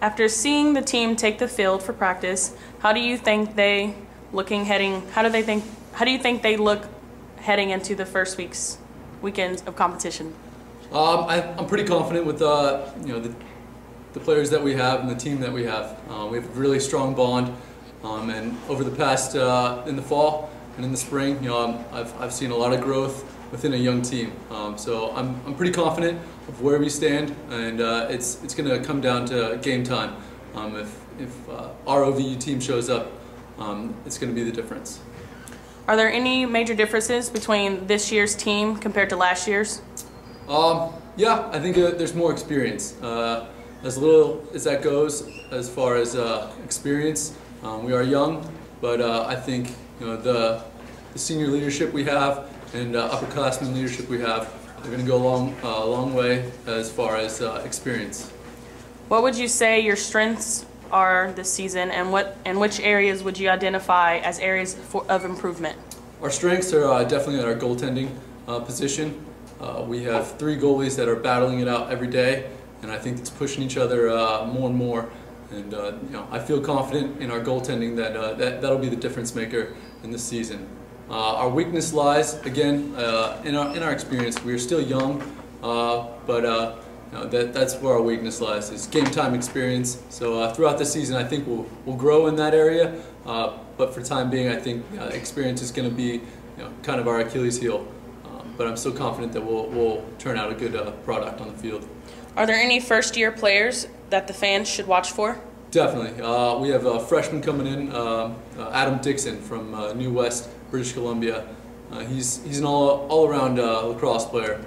After seeing the team take the field for practice, how do you think they look heading into the first weekends of competition? I'm pretty confident with the players that we have and the team that we have. We have a really strong bond, and over the past in the fall and in the spring, I've seen a lot of growth within a young team. So I'm pretty confident of where we stand, and it's going to come down to game time. If our OVU team shows up, it's going to be the difference. Are there any major differences between this year's team compared to last year's? Yeah, I think there's more experience. As little as that goes, as far as experience, we are young, but I think the senior leadership we have and upperclassmen leadership we have are going to go a long way as far as experience. What would you say your strengths are this season, and which areas would you identify as areas of improvement? Our strengths are definitely at our goaltending position. We have 3 goalies that are battling it out every day, and I think it's pushing each other more and more. And I feel confident in our goaltending that'll be the difference maker in this season. Our weakness lies again in our experience. We're still young, but that's where our weakness lies, is game time experience. So throughout the season, I think we'll grow in that area. But for the time being, I think experience is going to be kind of our Achilles heel. But I'm still confident that we'll turn out a good product on the field. Are there any first-year players that the fans should watch for? Definitely. We have a freshman coming in, Adam Dixon from New West, British Columbia. He's an all-around lacrosse player.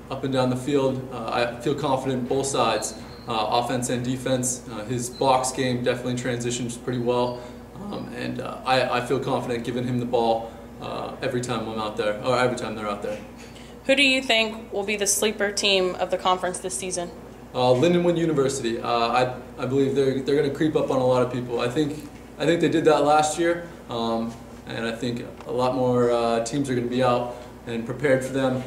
Up and down the field, I feel confident both sides, offense and defense. His box game definitely transitions pretty well, and I feel confident giving him the ball every time I'm out there, or every time they're out there. Who do you think will be the sleeper team of the conference this season? Lindenwood University. I believe they're going to creep up on a lot of people. I think they did that last year, and I think a lot more teams are going to be out and prepared for them.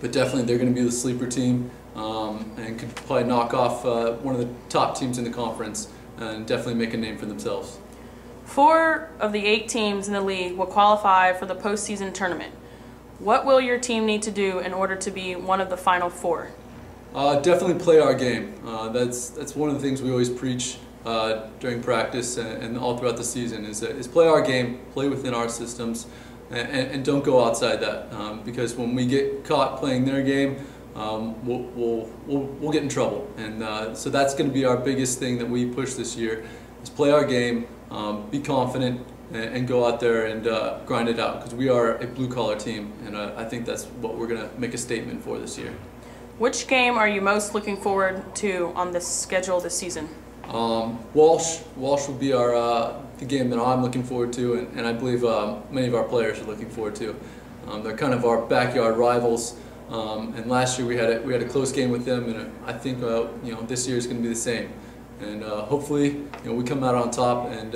But definitely they're going to be the sleeper team, and could probably knock off one of the top teams in the conference and definitely make a name for themselves. 4 of the 8 teams in the league will qualify for the postseason tournament. What will your team need to do in order to be one of the final 4? Definitely play our game. That's one of the things we always preach during practice and all throughout the season is play our game, play within our systems, and don't go outside that. Because when we get caught playing their game, we'll get in trouble. And so that's going to be our biggest thing that we push this year, is play our game, be confident, and go out there and grind it out, because we are a blue-collar team, and I think that's what we're going to make a statement for this year. Which game are you most looking forward to on this schedule this season? Walsh will be the game that I'm looking forward to, and I believe many of our players are looking forward to. They're kind of our backyard rivals, and last year we had a close game with them, and I think this year is going to be the same. And hopefully we come out on top, and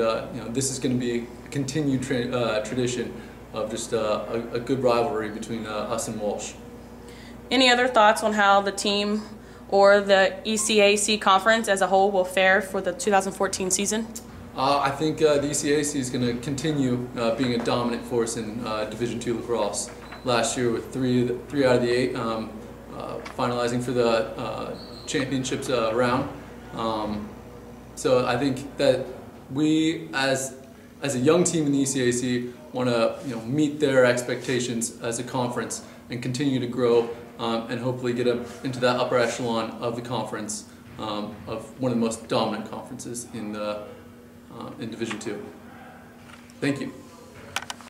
this is going to be a continued tradition of just a good rivalry between us and Walsh. Any other thoughts on how the team or the ECAC conference as a whole will fare for the 2014 season? I think the ECAC is going to continue being a dominant force in Division II Lacrosse. Last year with 3 out of the 8 finalizing for the championships round. So I think that we, as a young team in the ECAC, want to meet their expectations as a conference and continue to grow, and hopefully get up into that upper echelon of the conference, of one of the most dominant conferences in Division II. Thank you.